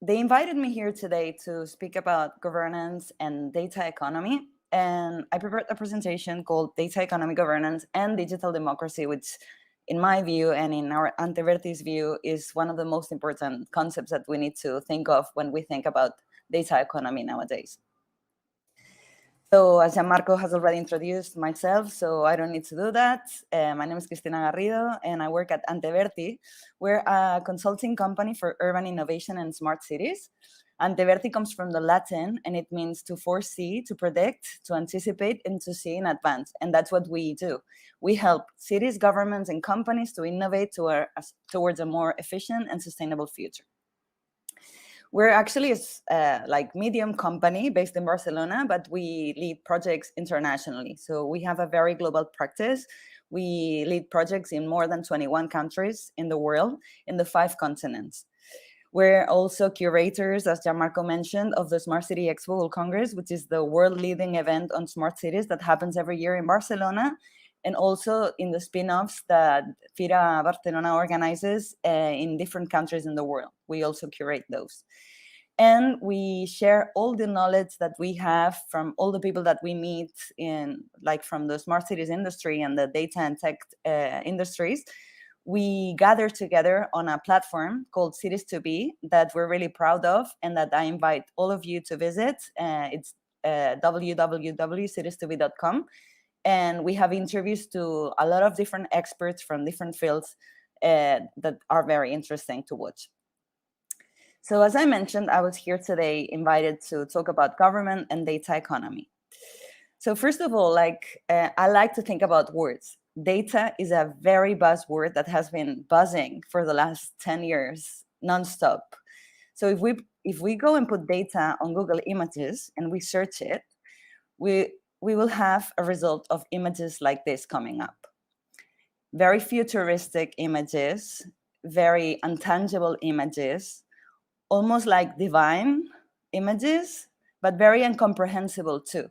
They invited me here today to speak about governance and data economy. And I prepared a presentation called Data Economy Governance and Digital Democracy, which, in my view and in our Anteverti's view, is one of the most important concepts that we need to think of when we think about data economy nowadays. So, as Gianmarco has already introduced myself, so I don't need to do that. My name is Cristina Garrido, and I work at Anteverti. We're a consulting company for urban innovation and smart cities. Anteverti comes from the Latin, and it means to foresee, to predict, to anticipate, and to see in advance. And that's what we do. We help cities, governments, and companies to innovate towards a more efficient and sustainable future. We're actually a medium company based in Barcelona, but we lead projects internationally. So we have a very global practice. We lead projects in more than 21 countries in the world, in the 5 continents. We're also curators, as Gianmarco mentioned, of the Smart City Expo World Congress, which is the world-leading event on smart cities that happens every year in Barcelona, and also in the spin-offs that Fira Barcelona organizes in different countries in the world. We also curate those. And we share all the knowledge that we have from all the people that we meet in, like from the smart cities industry and the data and tech industries. We gather together on a platform called Cities to Be that we're really proud of and that I invite all of you to visit. It's www.citiesTobe.com. And we have interviews to a lot of different experts from different fields that are very interesting to watch. So as I mentioned, I was here today invited to talk about government and data economy. So first of all, I like to think about words. Data is a very buzzword that has been buzzing for the last 10 years, nonstop. So if we go and put data on Google Images and we search it, we will have a result of images like this coming up. Very futuristic images, very untangible images, almost like divine images, but very incomprehensible too.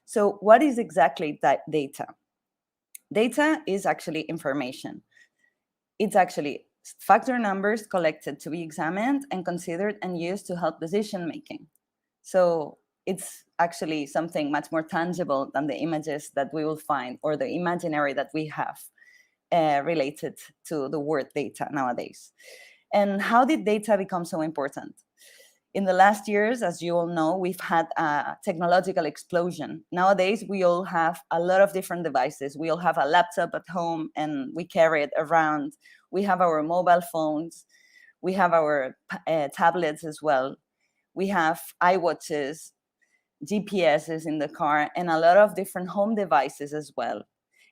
So what is exactly that data? Data is actually information. It's actually factor numbers collected to be examined and considered and used to help decision making. So it's actually something much more tangible than the images that we will find or the imaginary that we have related to the word data nowadays. And how did data become so important? In the last years, as you all know, we've had a technological explosion. Nowadays, we all have a lot of different devices. We all have a laptop at home and we carry it around. We have our mobile phones. We have our tablets as well. We have iWatches, GPSs in the car, and a lot of different home devices as well.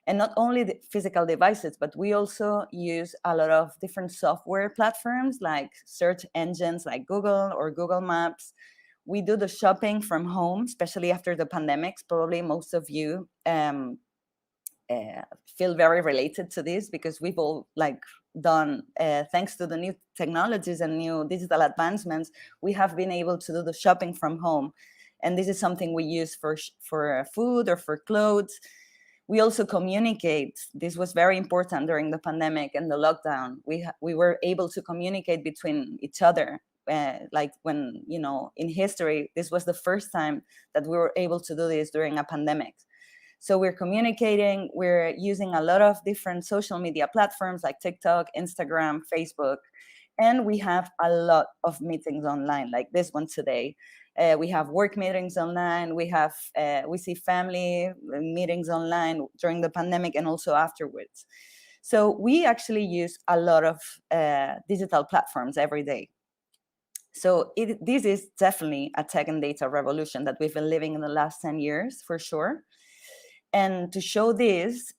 And not only the physical devices, but we also use a lot of different software platforms like search engines like Google or Google Maps. We do the shopping from home, especially after the pandemics. Probably most of you feel very related to this because we've all done, thanks to the new technologies and new digital advancements, we have been able to do the shopping from home. And this is something we use for food or for clothes. We also communicate. This was very important during the pandemic and the lockdown. We were able to communicate between each other. Like when, in history, this was the first time that we were able to do this during a pandemic. So we're communicating, we're using a lot of different social media platforms like TikTok, Instagram, Facebook, and we have a lot of meetings online like this one today. We have work meetings online. We see family meetings online during the pandemic and also afterwards. So we actually use a lot of digital platforms every day. So this is definitely a tech and data revolution that we've been living in the last 10 years, for sure. And to show this,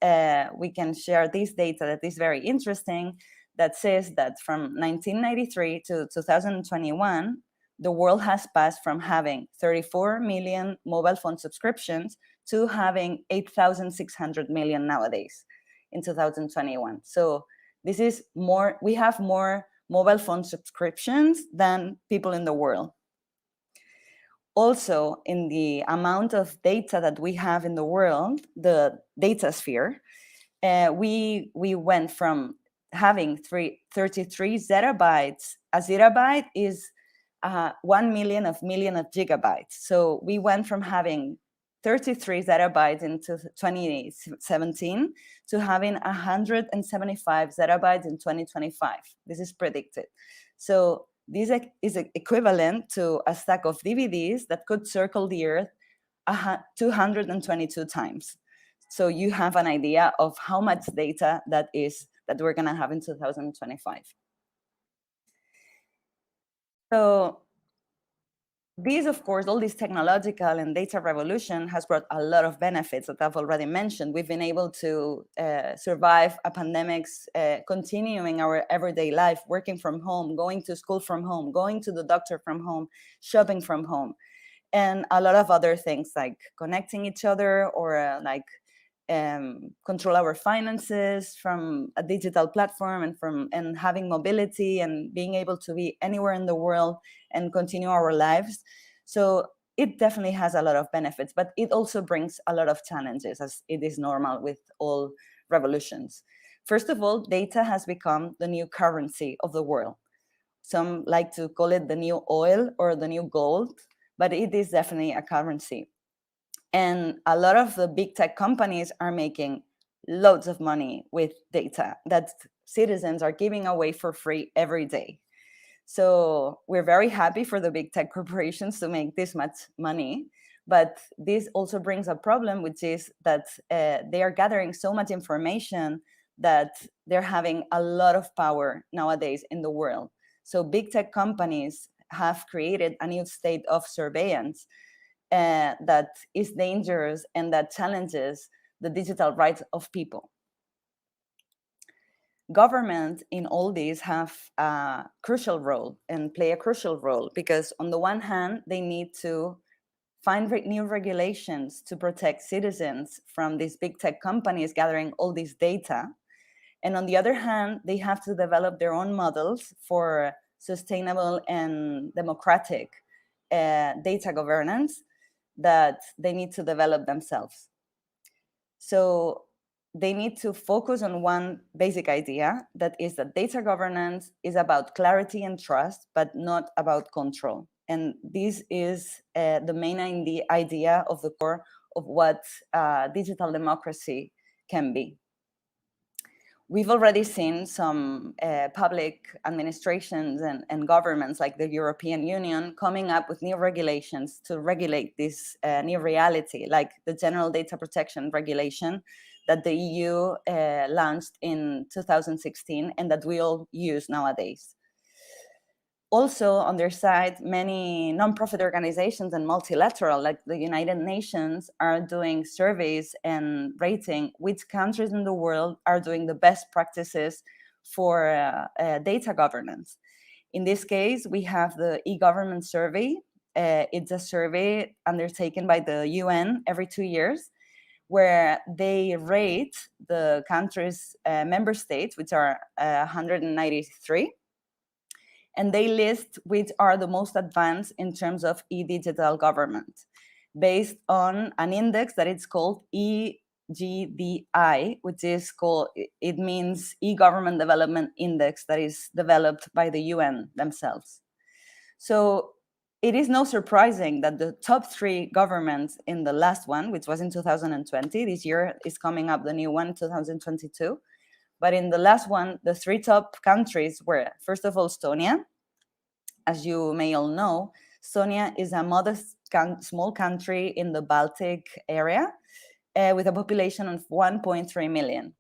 we can share this data that is very interesting that says that from 1993 to 2021, the world has passed from having 34 million mobile phone subscriptions to having 8,600 million nowadays in 2021. So this is more, we have more mobile phone subscriptions than people in the world. Also, in the amount of data that we have in the world, the data sphere, we went from having 33 zettabytes. A zettabyte is 1 million of gigabytes. So we went from having 33 zettabytes in 2017 to having 175 zettabytes in 2025. This is predicted. So this is equivalent to a stack of DVDs that could circle the Earth 222 times. So you have an idea of how much data that we're going to have in 2025. So these, of course, all this technological and data revolution has brought a lot of benefits that I've already mentioned. We've been able to survive a pandemic, continuing our everyday life, working from home, going to school from home, going to the doctor from home, shopping from home, and a lot of other things like connecting each other or control our finances from a digital platform and having mobility and being able to be anywhere in the world and continue our lives. So it definitely has a lot of benefits, but it also brings a lot of challenges, as it is normal with all revolutions. First of all, data has become the new currency of the world. Some like to call it the new oil or the new gold, but it is definitely a currency. And a lot of the big tech companies are making loads of money with data that citizens are giving away for free every day. So we're very happy for the big tech corporations to make this much money. But this also brings a problem, which is that they are gathering so much information that they're having a lot of power nowadays in the world. So big tech companies have created a new state of surveillance that is dangerous and that challenges the digital rights of people. Government in all this have a crucial role and play a crucial role because on the one hand, they need to find new regulations to protect citizens from these big tech companies gathering all this data. And on the other hand, they have to develop their own models for sustainable and democratic data governance that they need to develop themselves. So they need to focus on one basic idea, that is that data governance is about clarity and trust, but not about control. And this is the main idea of the core of what digital democracy can be. We've already seen some public administrations and governments like the European Union coming up with new regulations to regulate this new reality, like the General Data Protection Regulation that the EU launched in 2016 and that we all use nowadays. Also, on their side, many nonprofit organizations and multilateral, like the United Nations, are doing surveys and rating which countries in the world are doing the best practices for data governance. In this case, we have the e-government survey. It's a survey undertaken by the UN every 2 years, where they rate the countries' member states, which are 193, and they list which are the most advanced in terms of e-digital government, based on an index that it's called EGDI, which is called, it means e-government development index, that is developed by the UN themselves. So it is no surprising that the top 3 governments in the last one, which was in 2020, this year is coming up the new one, 2022, but in the last one, the 3 top countries were, first of all, Estonia. As you may all know, Estonia is a modest, small country in the Baltic area with a population of 1.3 million.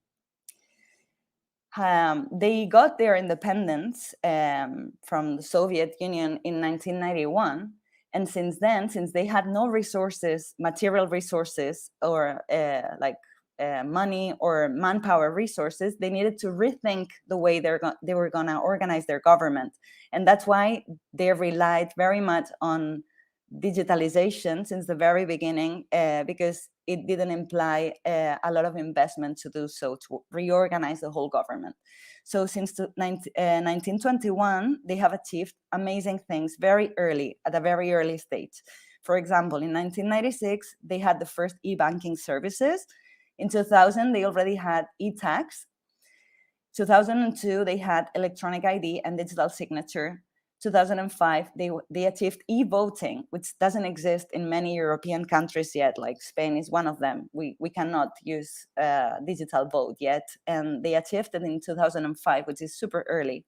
They got their independence from the Soviet Union in 1991. And since then, since they had no resources, material resources, or money or manpower resources, they needed to rethink the way they were going to organize their government. And that's why they relied very much on digitalization since the very beginning, because it didn't imply a lot of investment to do so, to reorganize the whole government. So since 1921, they have achieved amazing things very early, at a very early stage. For example, in 1996, they had the first e-banking services. In 2000, they already had e-tax. 2002, they had electronic ID and digital signature. 2005, they achieved e-voting, which doesn't exist in many European countries yet, like Spain is one of them. We cannot use digital vote yet, and they achieved it in 2005, which is super early.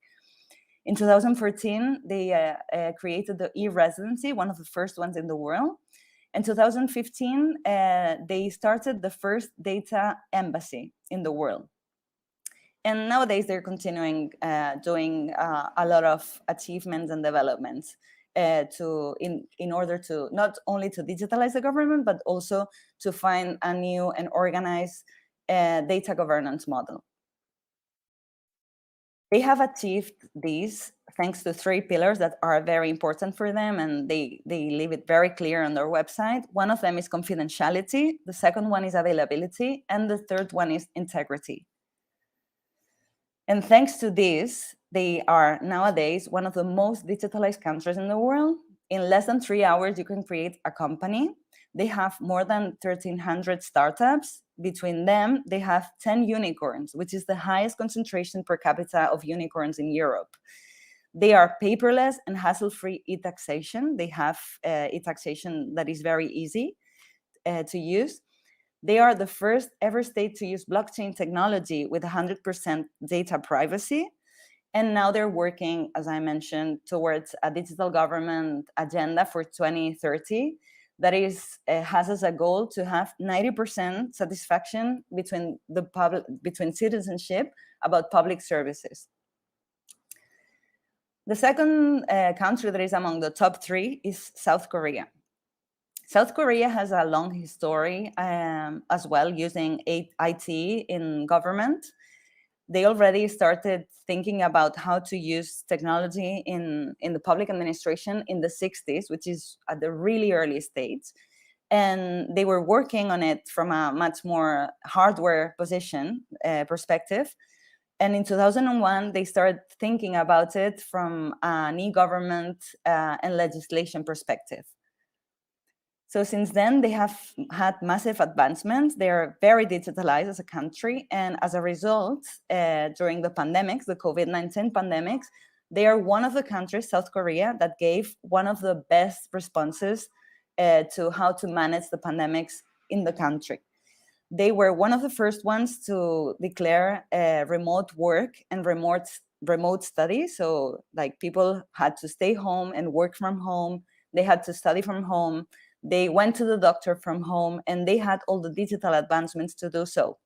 In 2014, they created the e-residency, one of the first ones in the world. In 2015, they started the first data embassy in the world. And nowadays they're continuing doing a lot of achievements and developments in order to not only to digitalize the government, but also to find a new and organized data governance model. They have achieved these thanks to 3 pillars that are very important for them, and they leave it very clear on their website. One of them is confidentiality, the second one is availability, and the third one is integrity. And thanks to this, they are nowadays one of the most digitalized countries in the world. In less than 3 hours, you can create a company. They have more than 1,300 startups. Between them, they have 10 unicorns, which is the highest concentration per capita of unicorns in Europe. They are paperless and hassle-free e-taxation. They have e-taxation that is very easy to use. They are the first ever state to use blockchain technology with 100% data privacy. And now they're working, as I mentioned, towards a digital government agenda for 2030 that has as a goal to have 90% satisfaction between citizenship about public services. The second country that is among the top 3 is South Korea. South Korea has a long history as well using IT in government. They already started thinking about how to use technology in the public administration in the 60s, which is at the really early stage. And they were working on it from a much more hardware perspective. And in 2001, they started thinking about it from an e-government and legislation perspective. So since then, they have had massive advancements. They are very digitalized as a country. And as a result, during the pandemics, the COVID-19 pandemics, they are one of the countries, South Korea, that gave one of the best responses to how to manage the pandemics in the country. They were one of the first ones to declare remote work and remote study. So like people had to stay home and work from home. They had to study from home. They went to the doctor from home, and they had all the digital advancements to do so.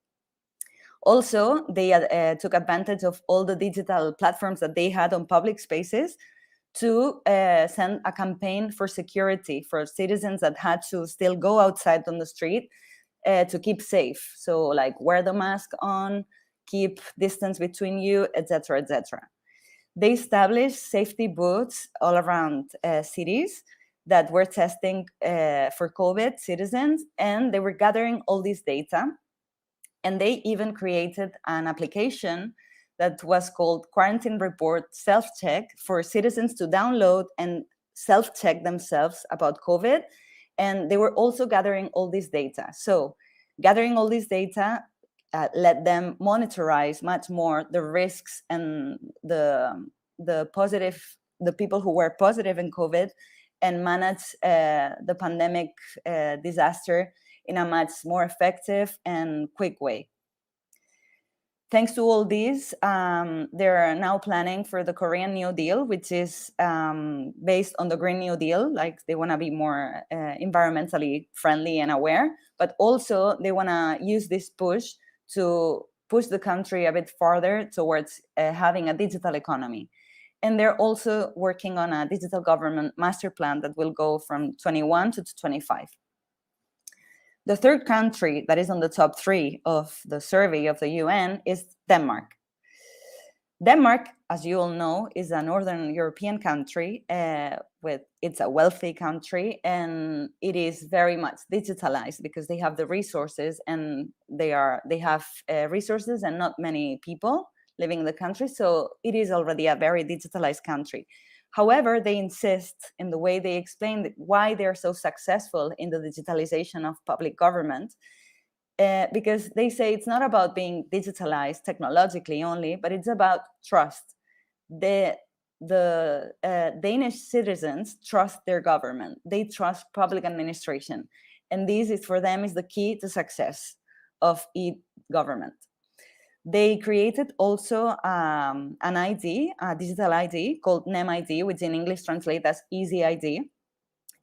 Also, they took advantage of all the digital platforms that they had on public spaces to send a campaign for security for citizens that had to still go outside on the street to keep safe. So like wear the mask on, keep distance between you, etc., etc. They established safety booths all around cities that were testing for COVID citizens, and they were gathering all this data. And they even created an application that was called Quarantine Report Self-Check for citizens to download and self-check themselves about COVID. And they were also gathering all this data. So gathering all this data let them monitorize much more the risks and the people who were positive in COVID, and manage the pandemic disaster in a much more effective and quick way. Thanks to all this, they're now planning for the Korean New Deal, which is based on the Green New Deal. Like they want to be more environmentally friendly and aware, but also they want to use this push to push the country a bit farther towards having a digital economy. And they're also working on a digital government master plan that will go from 21 to 25. The third country that is on the top 3 of the survey of the UN is Denmark. Denmark, as you all know, is a Northern European country. It's a wealthy country, and it is very much digitalized because they have the resources, and they have resources and not many people living in the country. So it is already a very digitalized country. However, they insist in the way they explain why they're so successful in the digitalization of public government, because they say it's not about being digitalized technologically only, but it's about trust. The the Danish citizens trust their government. They trust public administration. And this is, for them, is the key to success of e-government. They created also an ID, a digital ID called NEM-ID, which in English translates as Easy ID.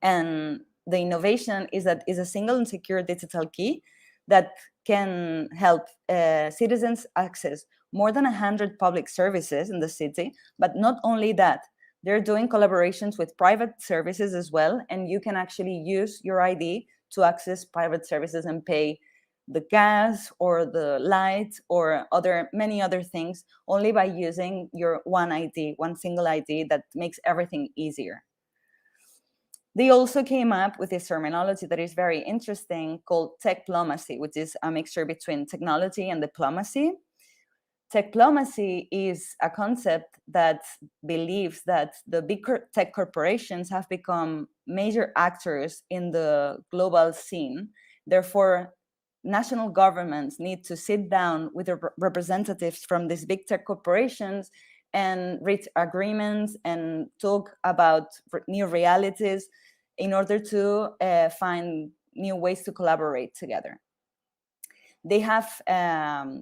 And the innovation is that it's a single and secure digital key that can help citizens access more than 100 public services in the city. But not only that, they're doing collaborations with private services as well. And you can actually use your ID to access private services and pay the gas or the light or many other things only by using your one ID, one single ID that makes everything easier. They also came up with this terminology that is very interesting called techplomacy, which is a mixture between technology and diplomacy. Techplomacy is a concept that believes that the big tech corporations have become major actors in the global scene. Therefore, national governments need to sit down with the representatives from these big tech corporations and reach agreements and talk about new realities in order to find new ways to collaborate together. They have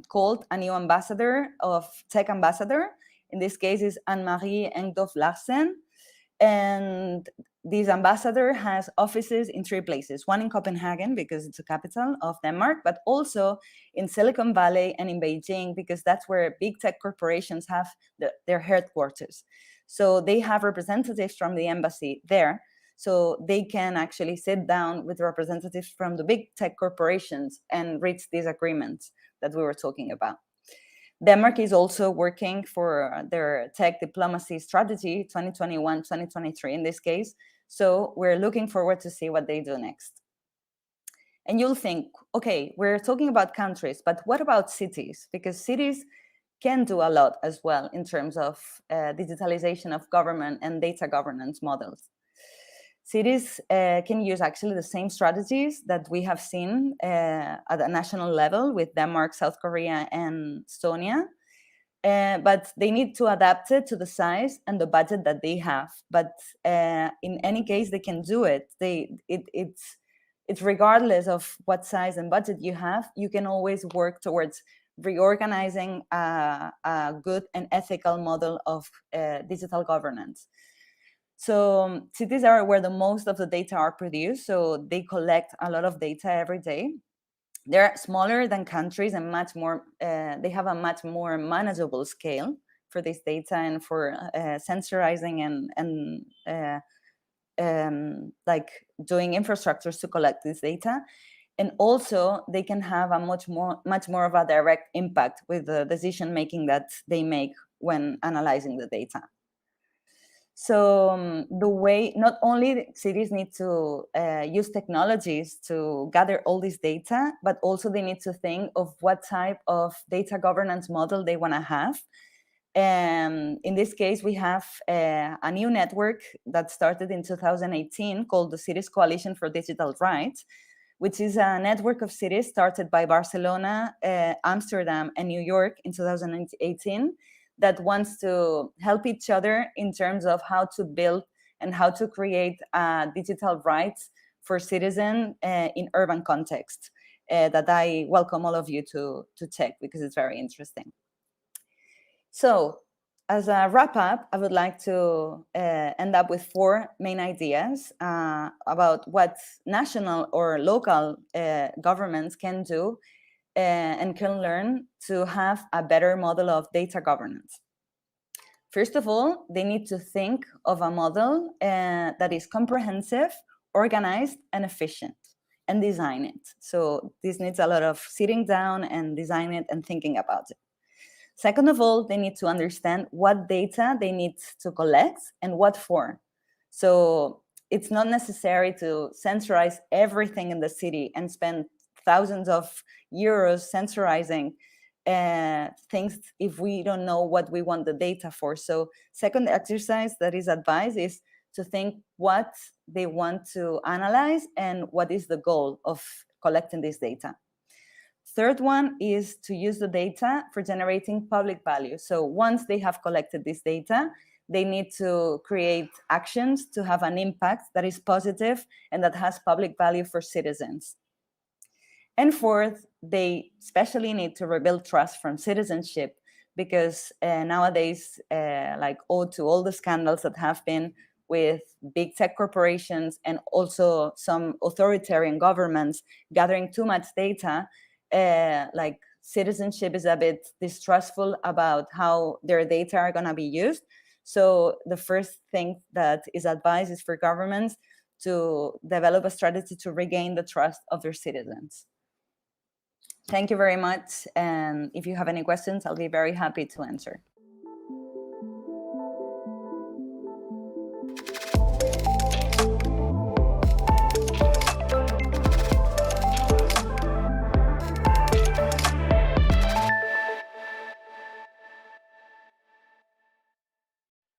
called a new ambassador of tech ambassador. In this case is Anne-Marie Engdorf Larsen. And this ambassador has offices in 3 places, one in Copenhagen because it's the capital of Denmark, but also in Silicon Valley and in Beijing because that's where big tech corporations have their headquarters. So they have representatives from the embassy there, so they can actually sit down with representatives from the big tech corporations and reach these agreements that we were talking about. Denmark is also working for their tech diplomacy strategy 2021-2023 in this case. So we're looking forward to see what they do next. And you'll think, okay, we're talking about countries, but what about cities? Because cities can do a lot as well in terms of digitalization of government and data governance models. Cities can use actually the same strategies that we have seen at a national level with Denmark, South Korea, and Estonia, but they need to adapt it to the size and the budget that they have. But in any case, they can do it. It's regardless of what size and budget you have, you can always work towards reorganizing a good and ethical model of digital governance. So cities are where the most of the data are produced. So they collect a lot of data every day. They're smaller than countries and much more, they have a much more manageable scale for this data and for sensorizing and like doing infrastructures to collect this data. And also they can have a much more of a direct impact with the decision making that they make when analyzing the data. So the way, not only cities need to use technologies to gather all this data, but also they need to think of what type of data governance model they want to have. In this case, we have a new network that started in 2018 called the Cities Coalition for Digital Rights, which is a network of cities started by Barcelona, Amsterdam, and New York in 2018 that wants to help each other in terms of how to build and how to create digital rights for citizens in urban context that I welcome all of you to check because it's very interesting. So as a wrap up, I would like to end up with 4 main ideas about what national or local governments can do and can learn to have a better model of data governance. First of all, they need to think of a model that is comprehensive, organized, and efficient, and design it. So this needs a lot of sitting down and design it and thinking about it. Second of all, they need to understand what data they need to collect and what for. So it's not necessary to centralize everything in the city and spend thousands of euros centralizing things if we don't know what we want the data for. So second exercise that is advised is to think what they want to analyze and what is the goal of collecting this data. Third one is to use the data for generating public value. So once they have collected this data, they need to create actions to have an impact that is positive and that has public value for citizens. And fourth, they especially need to rebuild trust from citizenship, because nowadays, like owed to all the scandals that have been with big tech corporations and also some authoritarian governments gathering too much data, like citizenship is a bit distrustful about how their data are going to be used. So the first thing that is advised is for governments to develop a strategy to regain the trust of their citizens. Thank you very much. And if you have any questions, I'll be very happy to answer.